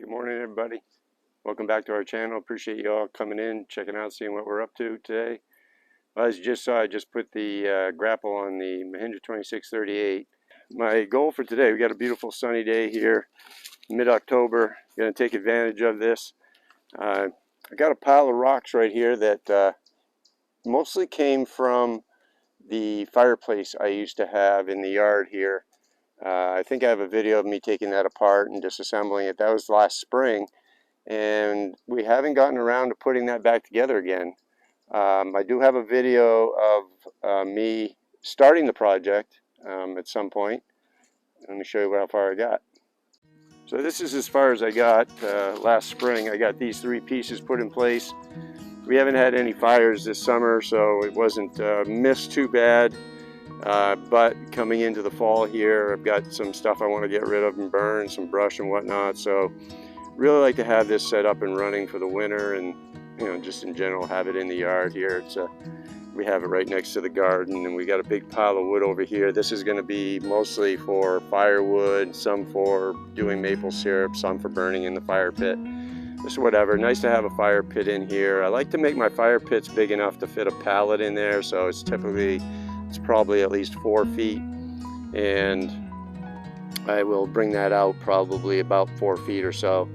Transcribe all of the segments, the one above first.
Hey, good morning everybody. Welcome back to our channel. Appreciate you all coming in, checking out, seeing what we're up to today. Well, as you just saw, I just put the grapple on the Mahindra 2638. My goal for today, we got a beautiful sunny day here, mid-October. Going to take advantage of this. I got a pile of rocks right here that mostly came from the fireplace I used to have in the yard here. I think I have a video of me taking that apart and disassembling it. That was last spring, and we haven't gotten around to putting that back together again. I do have a video of me starting the project at some point. Let me show you how far I got. So this is as far as I got last spring. I got these three pieces put in place. We haven't had any fires this summer, so it wasn't missed too bad. But coming into the fall here, I've got some stuff I want to get rid of and burn, some brush and whatnot. So really like to have this set up and running for the winter, and just in general have it in the yard here. It's we have it right next to the garden, and we got a big pile of wood over here. This is going to be mostly for firewood, some for doing maple syrup, some for burning in the fire pit. Just whatever. Nice to have a fire pit in here. I like to make my fire pits big enough to fit a pallet in there, so it's probably at least 4 feet, and I will bring that out probably about 4 feet or so.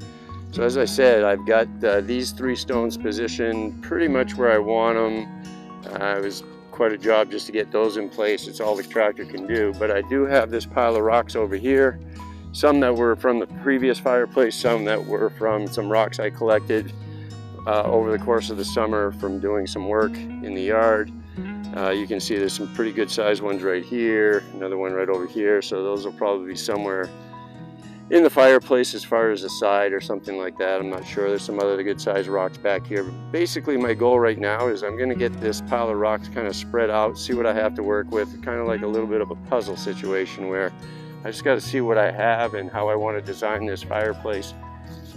So as I said, I've got these three stones positioned pretty much where I want them. It was quite a job just to get those in place. It's all the tractor can do. But I do have this pile of rocks over here, some that were from the previous fireplace, some that were from some rocks I collected over the course of the summer from doing some work in the yard. You can see there's some pretty good sized ones right here, another one right over here, so those will probably be somewhere in the fireplace as far as the side or something like that. I'm not sure. There's some other good sized rocks back here. But basically my goal right now is I'm going to get this pile of rocks kind of spread out, see what I have to work with, kind of like a little bit of a puzzle situation where I just got to see what I have and how I want to design this fireplace,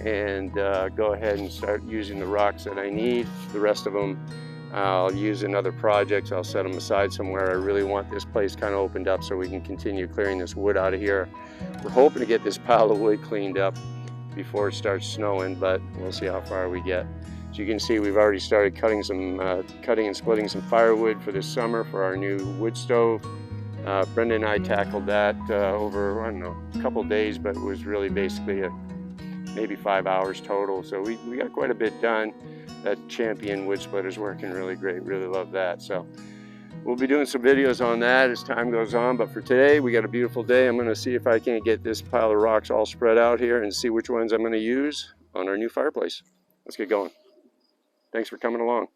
and go ahead and start using the rocks that I need. The rest of them I'll use in other projects. I'll set them aside somewhere. I really want this place kind of opened up so we can continue clearing this wood out of here. We're hoping to get this pile of wood cleaned up before it starts snowing, but we'll see how far we get. So you can see we've already started cutting and splitting some firewood for this summer for our new wood stove. Brenda and I tackled that over, I don't know, a couple days, but it was really basically maybe 5 hours total. So we got quite a bit done. That Champion wood splitter is working really great. Really love that. So we'll be doing some videos on that as time goes on. But for today, we got a beautiful day. I'm going to see if I can't get this pile of rocks all spread out here and see which ones I'm going to use on our new fireplace. Let's get going. Thanks for coming along.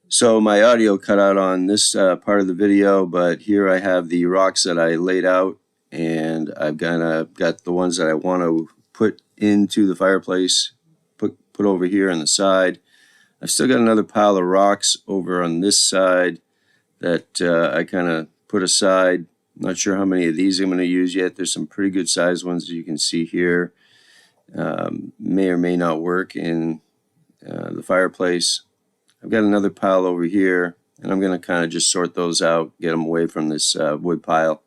So my audio cut out on this part of the video, but here I have the rocks that I laid out, and I've got the ones that I want to put into the fireplace, put over here on the side. I've still got another pile of rocks over on this side that I kind of put aside. I'm not sure how many of these I'm going to use yet. There's some pretty good sized ones, as you can see here. May or may not work in the fireplace. I've got another pile over here, and I'm going to kind of just sort those out, get them away from this wood pile.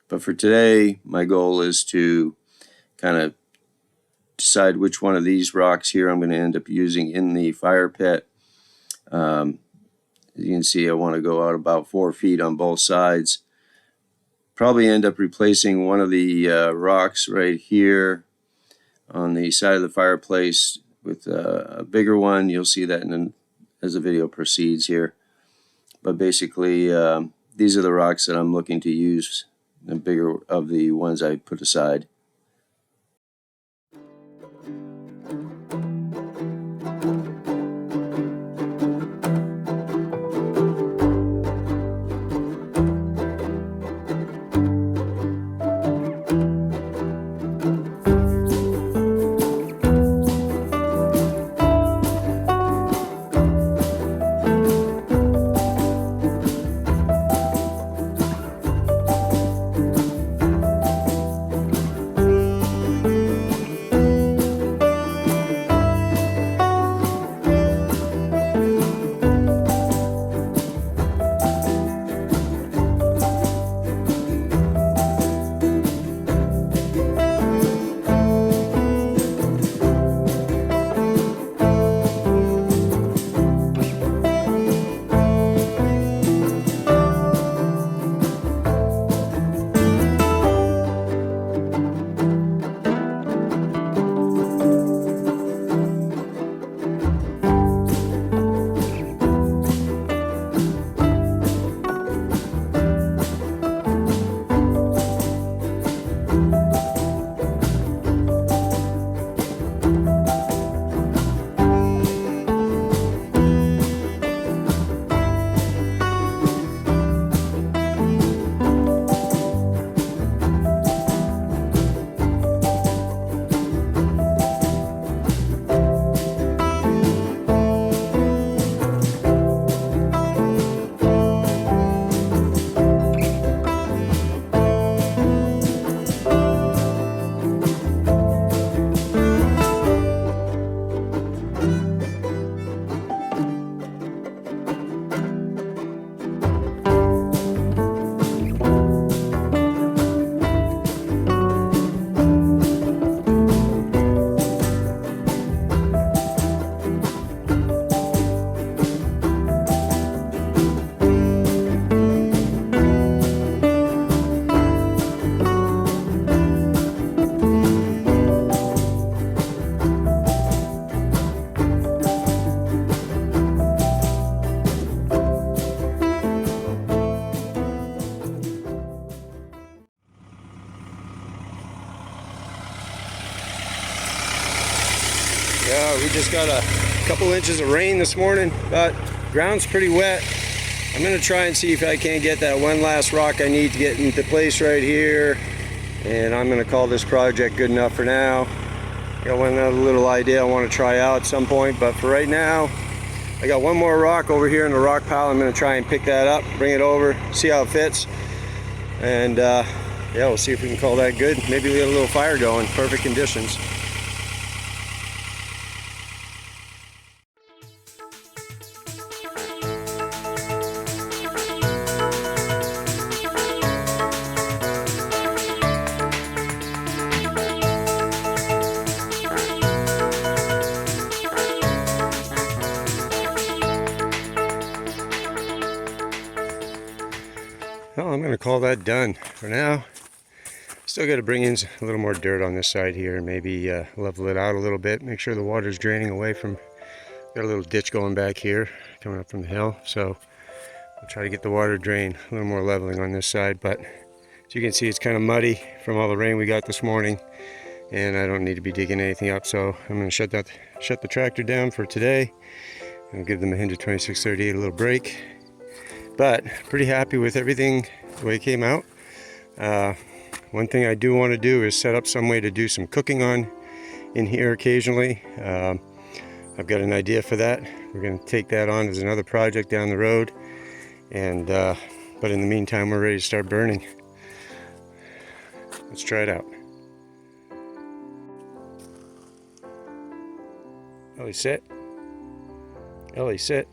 But for today, my goal is to kind of decide which one of these rocks here I'm going to end up using in the fire pit. As you can see, I want to go out about 4 feet on both sides. Probably end up replacing one of the rocks right here on the side of the fireplace with a bigger one. You'll see that as the video proceeds here. But basically, these are the rocks that I'm looking to use, the bigger of the ones I put aside. just got a couple inches of rain this morning, but ground's pretty wet. I'm gonna try and see if I can't get that one last rock I need to get into place right here, and I'm gonna call this project good enough for now. Got one other little idea I want to try out at some point, but for right now, I got one more rock over here in the rock pile. I'm gonna try and pick that up, bring it over, see how it fits, and yeah, we'll see if we can call that good. Maybe we get a little fire going. Perfect conditions. Well, I'm going to call that done for now. Still got to bring in a little more dirt on this side here and maybe level it out a little bit. Make sure the water's draining away from, got a little ditch going back here coming up from the hill. So I'll try to get the water drain, a little more leveling on this side. But as you can see, it's kind of muddy from all the rain we got this morning, and I don't need to be digging anything up. So I'm going to shut the tractor down for today and give the Mahindra 2638 a little break. But pretty happy with everything, the way it came out. One thing I do want to do is set up some way to do some cooking on in here occasionally. I've got an idea for that. We're going to take that on as another project down the road. And but in the meantime, we're ready to start burning. Let's try it out. Ellie, sit. Ellie, sit.